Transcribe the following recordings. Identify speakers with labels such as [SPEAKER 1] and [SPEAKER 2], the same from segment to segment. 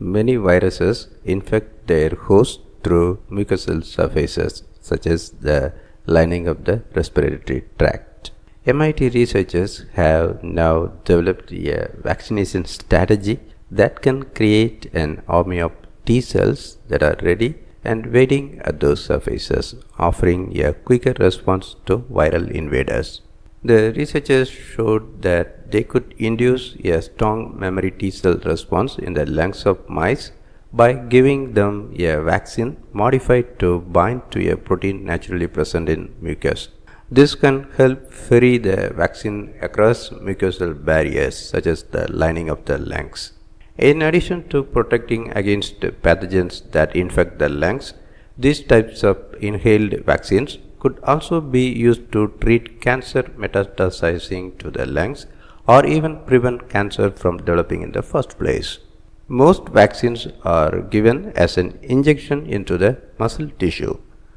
[SPEAKER 1] many viruses infect their host through mucosal surfaces, such as the lining of the respiratory tract. MIT researchers have now developed a vaccination strategy that can create an army of T cells that are ready and waiting at those surfaces, offering a quicker response to viral invaders. The researchers showed that they could induce a strong memory T cell response in the lungs of mice by giving them a vaccine modified to bind to a protein naturally present in mucus. This can help ferry the vaccine across mucosal barriers such as the lining of the lungs. In addition to protecting against pathogens that infect the lungs, these types of inhaled vaccines could also be used to treat cancer metastasizing to the lungs or even prevent cancer from developing in the first place. Most vaccines are given as an injection into the muscle tissue.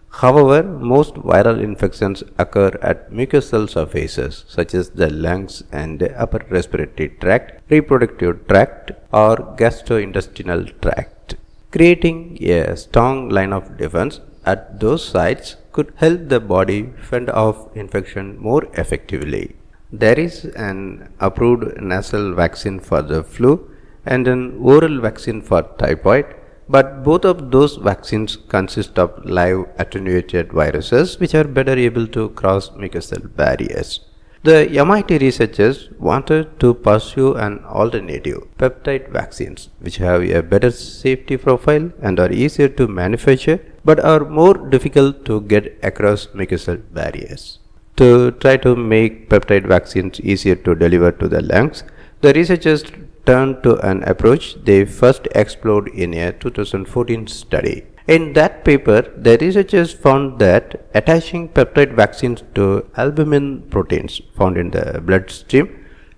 [SPEAKER 1] However, most viral infections occur at mucosal surfaces such as the lungs and the upper respiratory tract, reproductive tract, or gastrointestinal tract. Creating a strong line of defense at those sites could help the body fend off infection more effectively. There is an approved nasal vaccine for the flu and an oral vaccine for typhoid, but both of those vaccines consist of live attenuated viruses which are better able to cross mucosal barriers. The MIT researchers wanted to pursue an alternative, peptide vaccines, which have a better safety profile and are easier to manufacture but are more difficult to get across mucosal barriers. To try to make peptide vaccines easier to deliver to the lungs, the researchers turned to an approach they first explored in a 2014 study. In that paper, the researchers found that attaching peptide vaccines to albumin proteins found in the bloodstream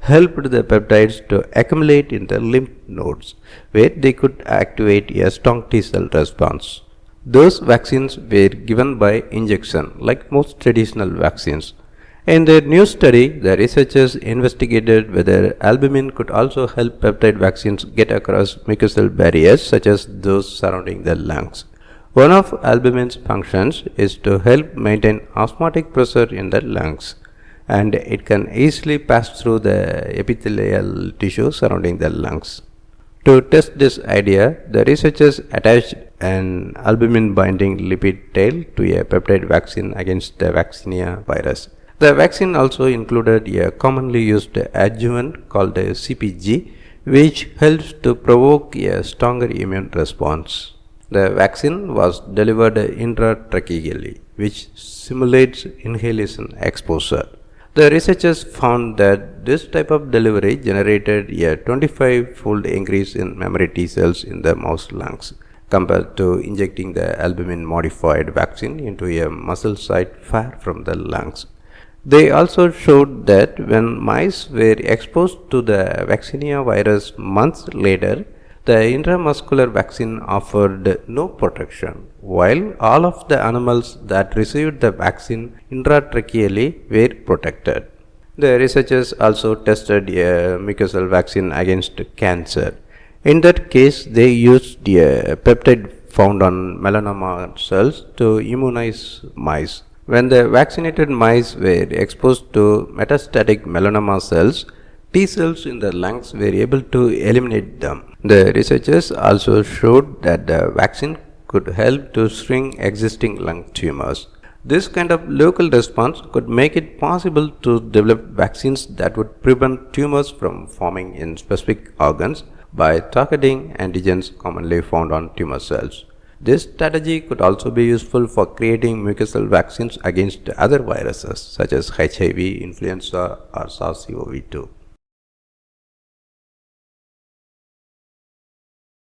[SPEAKER 1] helped the peptides to accumulate in the lymph nodes, where they could activate a strong T cell response. Those vaccines were given by injection, like most traditional vaccines. In their new study, the researchers investigated whether albumin could also help peptide vaccines get across mucosal barriers such as those surrounding the lungs. One of albumin's functions is to help maintain osmotic pressure in the lungs, and it can easily pass through the epithelial tissue surrounding the lungs. To test this idea, the researchers attached an albumin binding lipid tail to a peptide vaccine against the vaccinia virus. The vaccine also included a commonly used adjuvant called CpG, which helps to provoke a stronger immune response. The vaccine was delivered intratracheally, which simulates inhalation exposure. The researchers found that this type of delivery generated a 25-fold increase in memory T cells in the mouse lungs compared to injecting the albumin-modified vaccine into a muscle site far from the lungs. They also showed that when mice were exposed to the vaccinia virus months later, the intramuscular vaccine offered no protection, while all of the animals that received the vaccine intratracheally were protected. The researchers also tested a mucosal vaccine against cancer. In that case, they used a peptide found on melanoma cells to immunize mice. When the vaccinated mice were exposed to metastatic melanoma cells, T cells in the lungs were able to eliminate them. The researchers also showed that the vaccine could help to shrink existing lung tumors. This kind of local response could make it possible to develop vaccines that would prevent tumors from forming in specific organs by targeting antigens commonly found on tumor cells. This strategy could also be useful for creating mucosal vaccines against other viruses such as HIV, influenza, or SARS-CoV-2.